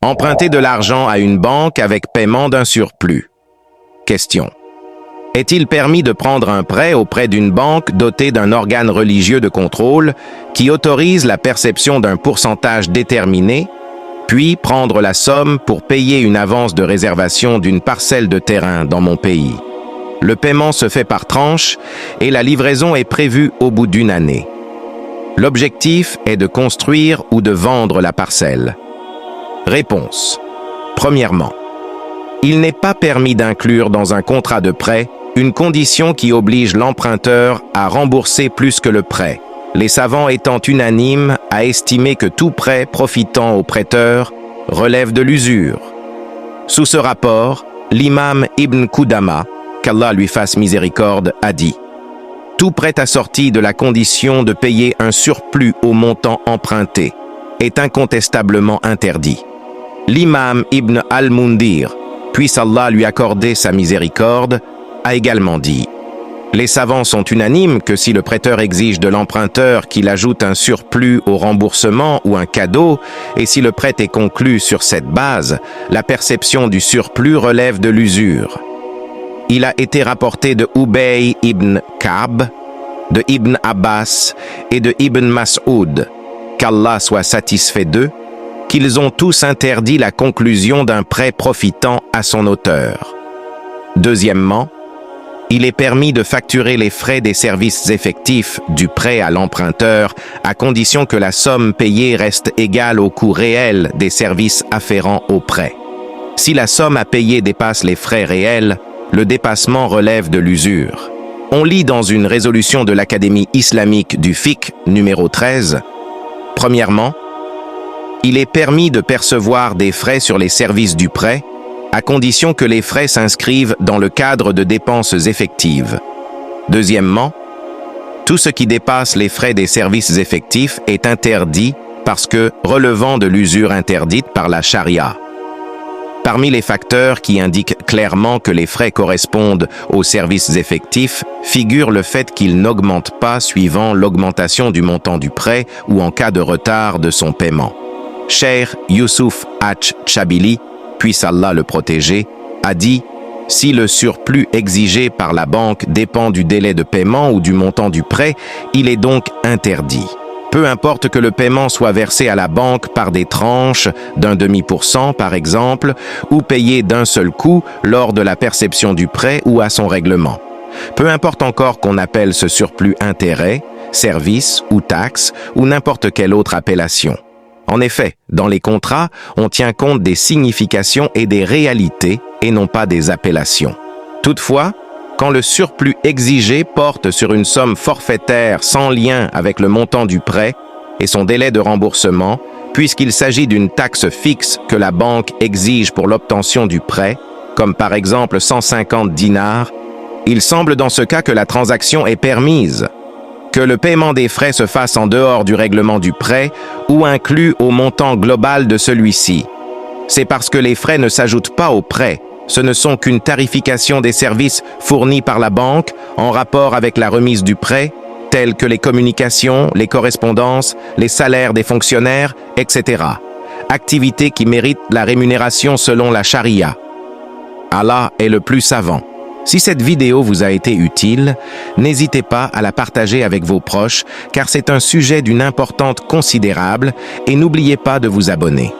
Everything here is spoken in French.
Emprunter de l'argent à une banque avec paiement d'un surplus. Question. Est-il permis de prendre un prêt auprès d'une banque dotée d'un organe religieux de contrôle qui autorise la perception d'un pourcentage déterminé, puis prendre la somme pour payer une avance de réservation d'une parcelle de terrain dans mon pays? Le paiement se fait par tranches et la livraison est prévue au bout d'une année. L'objectif est de construire ou de vendre la parcelle. Réponse. Premièrement, il n'est pas permis d'inclure dans un contrat de prêt une condition qui oblige l'emprunteur à rembourser plus que le prêt, les savants étant unanimes à estimer que tout prêt profitant au prêteur relève de l'usure. Sous ce rapport, l'imam Ibn Qudama, qu'Allah lui fasse miséricorde, a dit « Tout prêt assorti de la condition de payer un surplus au montant emprunté est incontestablement interdit. » L'imam Ibn al-Mundhir, puisse Allah lui accorder sa miséricorde, a également dit « Les savants sont unanimes que si le prêteur exige de l'emprunteur qu'il ajoute un surplus au remboursement ou un cadeau, et si le prêt est conclu sur cette base, la perception du surplus relève de l'usure. » Il a été rapporté de Ubay ibn Ka'b, de Ibn Abbas et de Ibn Mas'ud, qu'Allah soit satisfait d'eux, qu'ils ont tous interdit la conclusion d'un prêt profitant à son auteur. Deuxièmement, il est permis de facturer les frais des services effectifs du prêt à l'emprunteur à condition que la somme payée reste égale au coût réel des services afférents au prêt. Si la somme à payer dépasse les frais réels, le dépassement relève de l'usure. On lit dans une résolution de l'Académie islamique du fiqh numéro 13, premièrement, il est permis de percevoir des frais sur les services du prêt, à condition que les frais s'inscrivent dans le cadre de dépenses effectives. Deuxièmement, tout ce qui dépasse les frais des services effectifs est interdit parce que relevant de l'usure interdite par la charia. Parmi les facteurs qui indiquent clairement que les frais correspondent aux services effectifs figure le fait qu'ils n'augmentent pas suivant l'augmentation du montant du prêt ou en cas de retard de son paiement. Cheikh Youssouf Ach-Chabili, puisse Allah le protéger, a dit « Si le surplus exigé par la banque dépend du délai de paiement ou du montant du prêt, il est donc interdit. Peu importe que le paiement soit versé à la banque par des tranches d'un demi% par exemple, ou payé d'un seul coup lors de la perception du prêt ou à son règlement. Peu importe encore qu'on appelle ce surplus intérêt, service ou taxe ou n'importe quelle autre appellation. En effet, dans les contrats, on tient compte des significations et des réalités et non pas des appellations. Toutefois, quand le surplus exigé porte sur une somme forfaitaire sans lien avec le montant du prêt et son délai de remboursement, puisqu'il s'agit d'une taxe fixe que la banque exige pour l'obtention du prêt, comme par exemple 150 dinars, il semble dans ce cas que la transaction est permise, que le paiement des frais se fasse en dehors du règlement du prêt ou inclus au montant global de celui-ci. C'est parce que les frais ne s'ajoutent pas au prêt, ce ne sont qu'une tarification des services fournis par la banque en rapport avec la remise du prêt, tels que les communications, les correspondances, les salaires des fonctionnaires, etc. Activités qui méritent la rémunération selon la charia. Allah est le plus savant. Si cette vidéo vous a été utile, n'hésitez pas à la partager avec vos proches car c'est un sujet d'une importance considérable et n'oubliez pas de vous abonner.